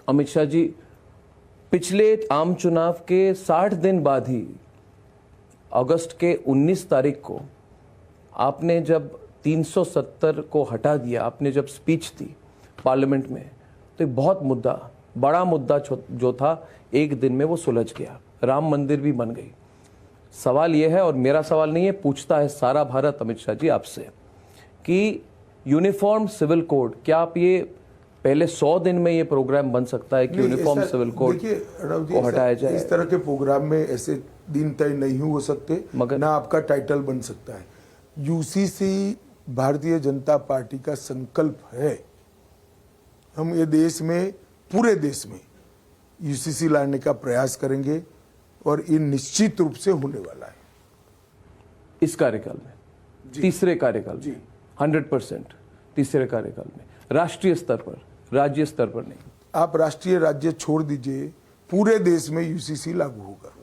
अमित शाह जी, पिछले आम चुनाव के 60 दिन बाद ही अगस्त के 19 तारीख को आपने जब 370 को हटा दिया, आपने जब स्पीच दी पार्लियामेंट में, तो एक बहुत बड़ा मुद्दा जो था, एक दिन में वो सुलझ गया, राम मंदिर भी बन गई। सवाल यह है, और मेरा सवाल नहीं है, पूछता है सारा भारत अमित शाह जी आपसे, कि यूनिफॉर्म सिविल कोड, क्या आप ये पहले 100 दिन में ये प्रोग्राम बन सकता है कि यूनिफॉर्म सिविल कोड को हटाया जाए? इस तरह के प्रोग्राम में ऐसे दिन तय नहीं हो सकते, मगर ना आपका टाइटल बन सकता है। यूसीसी भारतीय जनता पार्टी का संकल्प है। हम ये देश में, पूरे देश में यूसीसी लाने का प्रयास करेंगे और ये निश्चित रूप से होने वाला है इस कार्यकाल में, तीसरे कार्यकाल में 100%, तीसरे कार्यकाल में, राष्ट्रीय स्तर पर, राज्य स्तर पर नहीं। आप राष्ट्रीय राज्य छोड़ दीजिए, पूरे देश में यूसीसी लागू होगा।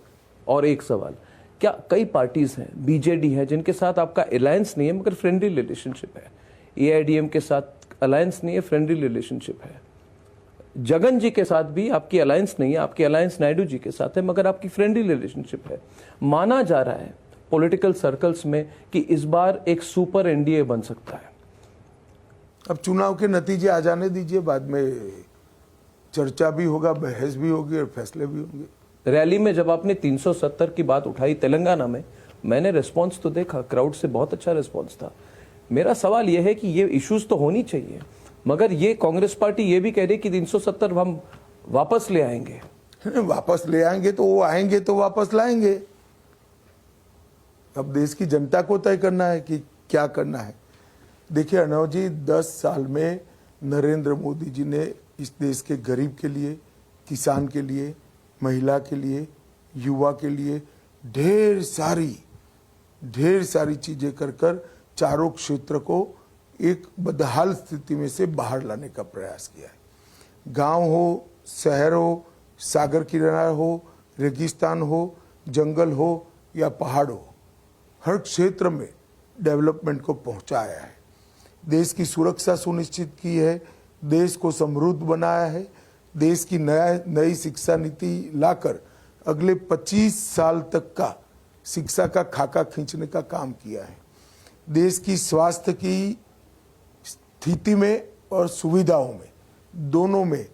और एक सवाल, क्या कई पार्टीज हैं, बीजेडी है, जिनके साथ आपका अलायंस नहीं है मगर फ्रेंडली रिलेशनशिप है, एआईडीएम के साथ अलायंस नहीं है, फ्रेंडली रिलेशनशिप है, जगन जी के साथ भी आपकी अलायंस नहीं है, आपकी अलायंस नायडू जी के साथ है, मगर आपकी फ्रेंडली रिलेशनशिप है। माना जा रहा है पॉलिटिकल सर्कल्स में कि इस बार एक सुपर एनडीए बन सकता है। अब चुनाव के नतीजे आ जाने दीजिए, बाद में चर्चा भी होगा, बहस भी होगी और फैसले भी होंगे। रैली में जब आपने 370 की बात उठाई तेलंगाना में, मैंने रिस्पांस तो देखा, क्राउड से बहुत अच्छा रिस्पांस था। मेरा सवाल यह है कि ये इश्यूज तो होनी चाहिए, मगर ये कांग्रेस पार्टी ये भी कह रही कि 370 हम वापस ले आएंगे। वापस ले आएंगे तो वो आएंगे तो वापस लाएंगे। अब देश की जनता को तय करना है कि क्या करना है। देखिए अर्णव जी, 10 साल में नरेंद्र मोदी जी ने इस देश के गरीब के लिए, किसान के लिए, महिला के लिए, युवा के लिए ढेर सारी चीजें कर चारों क्षेत्र को एक बदहाल स्थिति में से बाहर लाने का प्रयास किया है। गांव हो, शहर हो, सागर किनारा हो, रेगिस्तान हो, जंगल हो या पहाड़ हो, हर क्षेत्र में डेवलपमेंट को पहुंचाया है। देश की सुरक्षा सुनिश्चित की है, देश को समृद्ध बनाया है, देश की नई शिक्षा नीति लाकर अगले 25 साल तक का शिक्षा का खाका खींचने का काम किया है। देश की स्वास्थ्य की स्थिति में और सुविधाओं में, दोनों में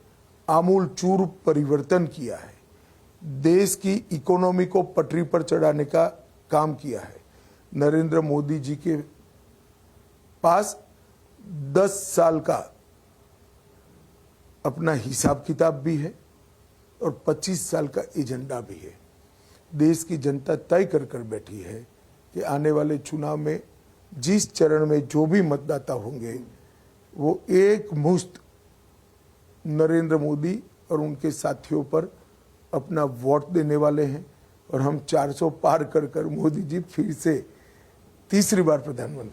आमूल चूर परिवर्तन किया है। देश की इकोनॉमी को पटरी पर चढ़ाने का काम किया है। नरेंद्र मोदी जी के पास 10 साल का अपना हिसाब किताब भी है और 25 साल का एजेंडा भी है। देश की जनता तय कर बैठी है कि आने वाले चुनाव में जिस चरण में जो भी मतदाता होंगे वो एक मुश्त नरेंद्र मोदी और उनके साथियों पर अपना वोट देने वाले हैं और हम 400 पार कर मोदी जी फिर से तीसरी बार प्रधानमंत्री